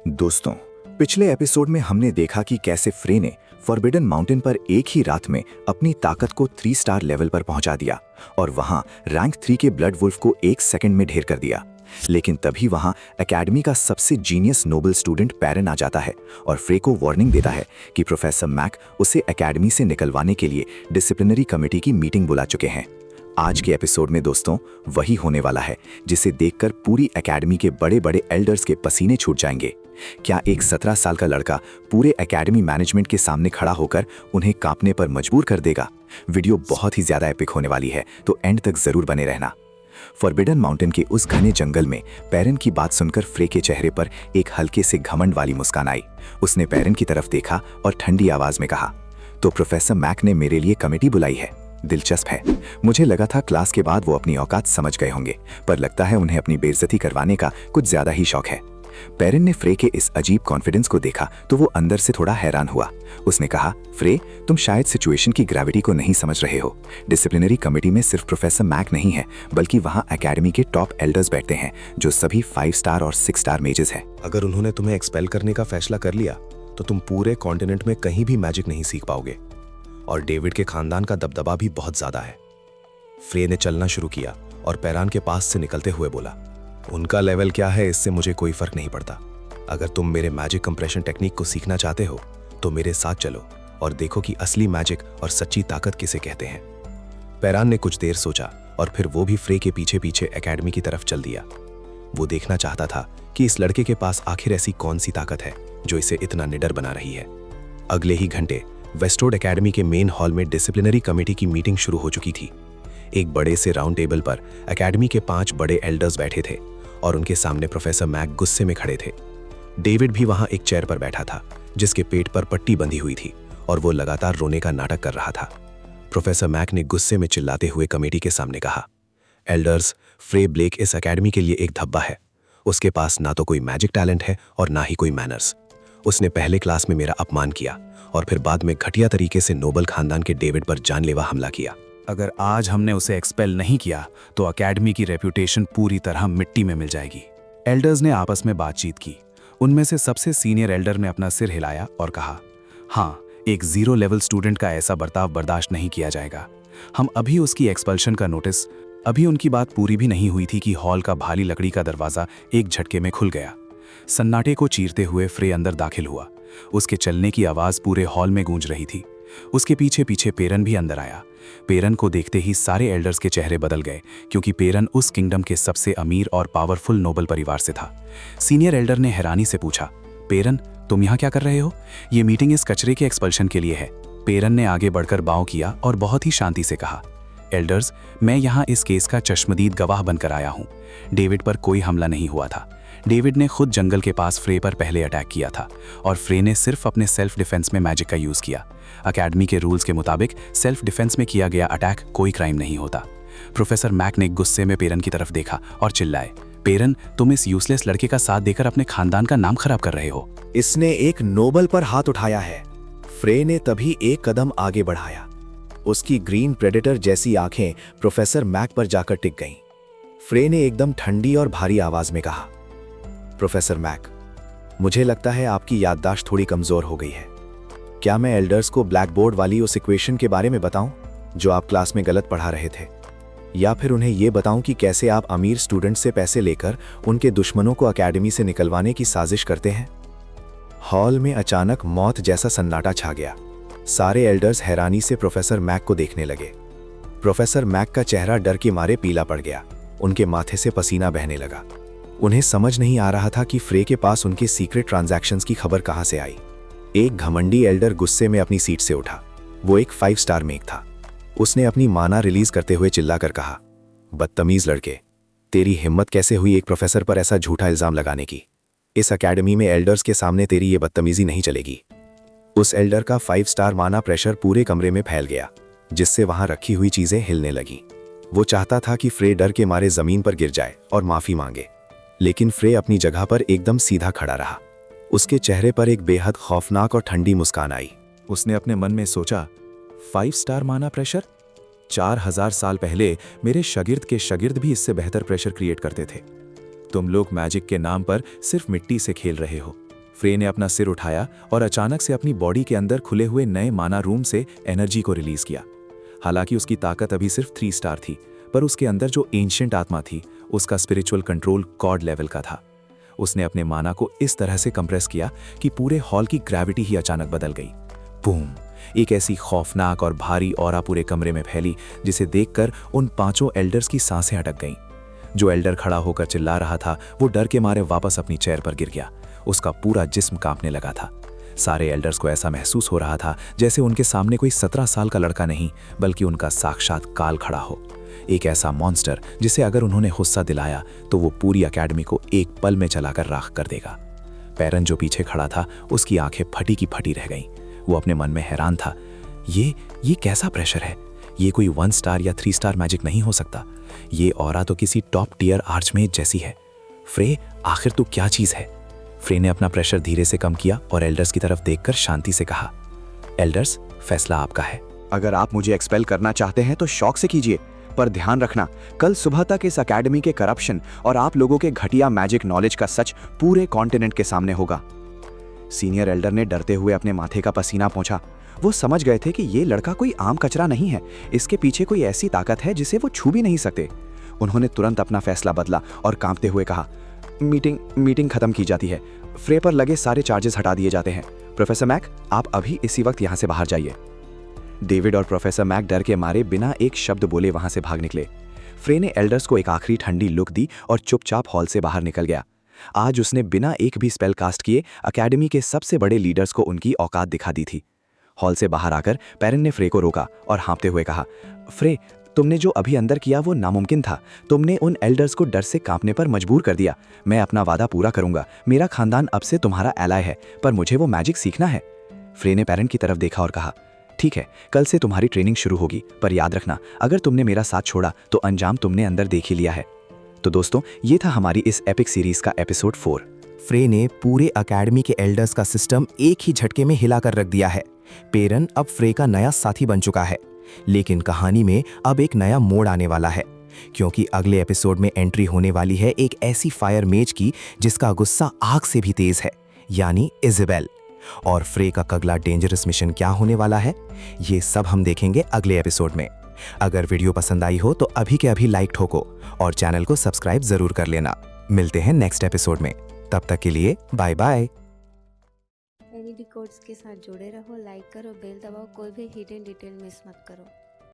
दोस्तों, पिछले एपिसोड में हमने देखा कि कैसे फ्रे ने फॉरबिडन माउंटेन पर एक ही रात में अपनी ताकत को 3 स्टार लेवल पर पहुंचा दिया और वहां रैंक 3 के ब्लड वुल्फ को 1 सेकंड में ढेर कर दिया। लेकिन तभी वहां एकेडमी का सबसे जीनियस नोबल स्टूडेंट पेरेन आ जाता है और फ्रे को वार्निंग देता है कि प्रोफेसर मैक उसे एकेडमी से निकलवाने के लिए डिसिप्लिनरी कमेटी की मीटिंग बुला चुके हैं। आज के एपिसोड में दोस्तों वही होने वाला है जिसे देखकर पूरी एकेडमी के बड़े बड़े एल्डर्स के पसीने छूट जाएंगे। क्या एक 17 साल का लड़का पूरे एकेडमी मैनेजमेंट के सामने खड़ा होकर उन्हें कांपने पर मजबूर कर देगा? वीडियो बहुत ही ज्यादा एपिक होने वाली है, तो एंड तक जरूर बने रहना। फॉरबिडन माउंटेन के उस घने जंगल में पेरेन की बात सुनकर फ्रे के चेहरे पर एक हल्के से घमंड वाली मुस्कान आई। उसने पेरेन की तरफ देखा और ठंडी आवाज में कहा, तो प्रोफेसर मैक ने मेरे लिए कमेटी बुलाई है। दिलचस्प है, मुझे लगा था क्लास के बाद वो अपनी औकात समझ गए होंगे, पर लगता है उन्हें अपनी बेइज्जती करवाने का कुछ ज्यादा ही शौक है। पेरेन ने फ्रे के इस अजीब कॉन्फिडेंस को देखा तो वो अंदर से थोड़ा हैरान हुआ। उसने कहा, फ्रे, तुम शायद सिचुएशन की ग्रेविटी को नहीं समझ रहे हो। डिसिप्लिनरी कमेटी में सिर्फ प्रोफेसर मैक नहीं है, बल्कि वहाँ एकेडमी के टॉप एल्डर्स बैठते हैं जो सभी 5 स्टार और 6 स्टार मेजेस हैं। अगर उन्होंने तुम्हें एक्सपेल करने का फैसला कर लिया तो तुम पूरे कॉन्टिनेंट में कहीं भी मैजिक नहीं सीख पाओगे, और डेविड के खानदान का दबदबा भी बहुत ज्यादा है। फ्रे ने चलना शुरू किया और पेरान के पास से निकलते हुए बोला, उनका लेवल क्या है इससे मुझे कोई फर्क नहीं पड़ता। अगर तुम मेरे मैजिक कंप्रेशन टेक्निक को सीखना चाहते हो तो मेरे साथ चलो और देखो कि असली मैजिक और सच्ची ताकत किसे कहते हैं। पेरान ने कुछ देर सोचा और फिर वो भी फ्रे के पीछे पीछे एकेडमी की तरफ चल दिया। वो देखना चाहता था कि इस लड़के के पास आखिर ऐसी कौन सी ताकत है जो इसे इतना निडर बना रही है। अगले ही घंटे वेस्टवुड एकेडमी के मेन हॉल में डिसिप्लिनरी कमेटी की मीटिंग शुरू हो चुकी थी। एक बड़े से राउंड टेबल पर एकेडमी के 5 बड़े एल्डर्स बैठे थे और उनके सामने प्रोफेसर मैक गुस्से में खड़े थे। डेविड भी वहां एक चेयर पर बैठा था जिसके पेट पर पट्टी बंधी हुई थी और वो लगातार रोने का नाटक कर रहा था। प्रोफेसर मैक ने गुस्से में चिल्लाते हुए कमेटी के सामने कहा, एल्डर्स, फ्रे ब्लेक इस एकेडमी के लिए एक धब्बा है। उसके पास ना तो कोई मैजिक टैलेंट है और ना ही कोई मैनर्स। उसने पहले क्लास में मेरा अपमान किया और फिर बाद में घटिया तरीके से नोबल खानदान के डेविड पर जानलेवा हमला किया। अगर आज हमने उसे एक्सपेल नहीं किया तो एकेडमी की रेप्यूटेशन पूरी तरह मिट्टी में मिल जाएगी। एल्डर्स ने आपस में बातचीत की। उनमें से सबसे सीनियर एल्डर ने अपना सिर हिलाया और कहा, हाँ, एक 0 लेवल स्टूडेंट का ऐसा बर्ताव बर्दाश्त नहीं किया जाएगा। हम अभी उसकी एक्सपल्शन का नोटिस। अभी उनकी बात पूरी भी नहीं हुई थी कि हॉल का भारी लकड़ी का दरवाजा एक झटके में खुल गया। सन्नाटे को चीरते हुए फ्रे अंदर दाखिल हुआ। उसके चलने की आवाज पूरे हॉल में गूंज रही थी। उसके पीछे पीछे पेरन भी अंदर आया। पेरन को देखते ही सारे एल्डर्स के चेहरे बदल गए, क्योंकि पेरन उस किंगडम के सबसे अमीर और पावरफुल नोबल परिवार से था। सीनियर एल्डर ने हैरानी से पूछा, पेरन, तुम यहाँ क्या कर रहे हो? ये मीटिंग इस कचरे के एक्सपल्शन के लिए है। पेरन ने आगे बढ़कर बाव किया और बहुत ही शांति से कहा, एल्डर्स, मैं यहाँ इस केस का चश्मदीद गवाह बनकर आया हूँ। डेविड पर कोई हमला नहीं हुआ था। डेविड ने खुद जंगल के पास फ्रे पर पहले अटैक किया था और फ्रे ने सिर्फ अपने सेल्फ डिफेंस में मैजिक का यूज किया। एकेडमी के रूल्स के मुताबिक सेल्फ डिफेंस में किया गया अटैक कोई क्राइम नहीं होता। प्रोफेसर मैक ने गुस्से में पेरन की तरफ देखा और चिल्लाए, पेरन, तुम इस यूजलेस लड़के का साथ देकर अपने खानदान का नाम खराब कर रहे हो। इसने एक नोबल पर हाथ उठाया है। फ्रे ने तभी एक कदम आगे बढ़ाया। उसकी ग्रीन प्रेडेटर जैसी आंखें प्रोफेसर मैक पर जाकर टिक गईं। फ्रे ने एकदम ठंडी और भारी आवाज में कहा, प्रोफेसर मैक, मुझे लगता है आपकी याददाश्त थोड़ी कमजोर हो गई है। क्या मैं एल्डर्स को ब्लैक बोर्ड वाली उस इक्वेशन के बारे में बताऊं जो आप क्लास में गलत पढ़ा रहे थे, या फिर उन्हें यह बताऊं कि कैसे आप अमीर स्टूडेंट से पैसे लेकर उनके दुश्मनों को एकेडमी से निकलवाने की साजिश करते हैं? हॉल में अचानक मौत जैसा सन्नाटा छा गया। सारे एल्डर्स हैरानी से प्रोफेसर मैक को देखने लगे। प्रोफेसर मैक का चेहरा डर के मारे पीला पड़ गया। उनके माथे से पसीना बहने लगा। उन्हें समझ नहीं आ रहा था कि फ्रे के पास उनके सीक्रेट ट्रांजैक्शंस की खबर कहां से आई। एक घमंडी एल्डर गुस्से में अपनी सीट से उठा। वो एक 5 स्टार मेक था। उसने अपनी माना रिलीज करते हुए चिल्लाकर कहा, बदतमीज लड़के, तेरी हिम्मत कैसे हुई एक प्रोफेसर पर ऐसा झूठा इल्जाम लगाने की? इस एकेडमी में एल्डर्स के सामने तेरी ये बदतमीजी नहीं चलेगी। उस एल्डर का 5 स्टार माना प्रेशर पूरे कमरे में फैल गया, जिससे वहां रखी हुई चीजें हिलने लगी। वो चाहता था कि फ्रे डर के मारे जमीन पर गिर जाए और माफी मांगे, लेकिन फ्रे अपनी जगह पर एकदम सीधा खड़ा रहा। उसके चेहरे पर एक बेहद खौफनाक और ठंडी मुस्कान आई। उसने अपने मन में सोचा, 5 स्टार माना प्रेशर? 4000 साल पहले मेरे शागिर्द के शागिर्द भी इससे बेहतर प्रेशर क्रिएट करते थे। तुम लोग मैजिक के नाम पर सिर्फ मिट्टी से खेल रहे हो। फ्रे ने अपना सिर उठाया और अचानक से अपनी बॉडी के अंदर खुले हुए नए माना रूम से एनर्जी को रिलीज किया। हालांकि उसकी ताकत अभी सिर्फ 3 स्टार थी, पर उसके अंदर जो एंशिएंट आत्मा थी उसका स्पिरिचुअल कंट्रोल गॉड लेवल का था। उसने अपने माना को इस तरह से कंप्रेस किया कि पूरे हॉल की ग्रेविटी ही अचानक बदल गई। बूम! एक ऐसी खौफनाक और भारी ऑरा पूरे कमरे में फैली जिसे देखकर उन 5 एल्डर्स की सांसें अटक गईं। जो एल्डर खड़ा होकर चिल्ला रहा था वो डर के मारे वापस अपनी चेयर पर गिर गया। उसका पूरा जिस्म कांपने लगा था। सारे एल्डर्स को ऐसा महसूस हो रहा था जैसे उनके सामने कोई 17 साल का लड़का नहीं बल्कि उनका साक्षात काल खड़ा हो, एक ऐसा मॉन्स्टर जिसे अगर उन्होंने गुस्सा दिलाया तो वो पूरी अकेडमी को एक पल में जलाकर राख कर देगा। पैरन जो पीछे खड़ा था उसकी आंखें फटी की फटी रह गईं। वो अपने मन में हैरान था, ये कैसा प्रेशर है? ये कोई 1 स्टार या 3 स्टार मैजिक नहीं हो सकता। ये ऑरा तो किसी टॉप टियर आर्चमेज जैसी है। फ्रे, आखिर तू क्या चीज है? फ्रे ने अपना प्रेशर धीरे से कम किया और एल्डर्स की तरफ देखकर शांति से कहा, एल्डर्स, फैसला आपका है। अगर आप मुझे एक्सपेल करना चाहते हैं तो शौक से कीजिए, पर ध्यान रखना कल सुबह तक इस अकेडमी के करप्शन और आप लोगों के घटिया मैजिक नॉलेज का सच पूरे कॉन्टिनेंट के सामने होगा। सीनियर एल्डर ने डरते हुए अपने माथे का पसीना पोंछा। वो समझ गए थे कि ये लड़का कोई आम कचरा नहीं है, इसके पीछे कोई ऐसी ताकत है जिसे वो छू भी नहीं सकते। उन्होंने तुरंत अपना फैसला बदला और कांपते हुए कहा, मीटिंग खत्म की जाती है। फ्रे पर लगे सारे चार्जेस हटा दिए जाते हैं। प्रोफेसर मैक, आप अभी इसी वक्त यहाँ से बाहर जाइए। डेविड और प्रोफेसर मैक डर के मारे बिना एक शब्द बोले वहां से भाग निकले। फ्रे ने एल्डर्स को एक आखिरी ठंडी लुक दी और चुपचाप हॉल से बाहर निकल गया। आज उसने बिना एक भी स्पेल कास्ट किए अकेडमी के सबसे बड़े लीडर्स को उनकी औकात दिखा दी थी। हॉल से बाहर आकर पैरन ने फ्रे को रोका और हाँफते हुए कहा, फ्रे, तुमने जो अभी अंदर किया वो नामुमकिन था। तुमने उन एल्डर्स को डर से कांपने पर मजबूर कर दिया। मैं अपना वादा पूरा करूंगा। मेरा खानदान अब से तुम्हारा एलाय है, पर मुझे वो मैजिक सीखना है। फ्रे ने पैरन की तरफ देखा और कहा, ठीक है, कल से तुम्हारी ट्रेनिंग शुरू होगी, पर याद रखना अगर तुमने मेरा साथ छोड़ा तो अंजाम तुमने अंदर देख ही लिया है। तो दोस्तों, ये था हमारी इस एपिक सीरीज का एपिसोड 4। फ्रे ने पूरे अकेडमी के एल्डर्स का सिस्टम एक ही झटके में हिलाकर रख दिया है। पेरन अब फ्रे का नया साथी बन चुका है। लेकिन कहानी में अब एक नया मोड़ आने वाला है, क्योंकि अगले एपिसोड में एंट्री होने वाली है एक ऐसी फायर मेज की जिसका गुस्सा आग से भी तेज है, यानी इज़ाबेल। और फ्रे का अगला डेंजरस मिशन क्या होने वाला है, ये सब हम देखेंगे अगले एपिसोड में। अगर वीडियो पसंद आई हो तो अभी के अभी लाइक ठोको और चैनल को सब्सक्राइब जरूर कर लेना। मिलते हैं नेक्स्ट एपिसोड में, तब तक के लिए बाय बाय। एलईडी कोड्स के साथ जुड़े रहो, लाइक करो, बेल दबाओ, कोई भी हिडन डिटेल मिस मत करो।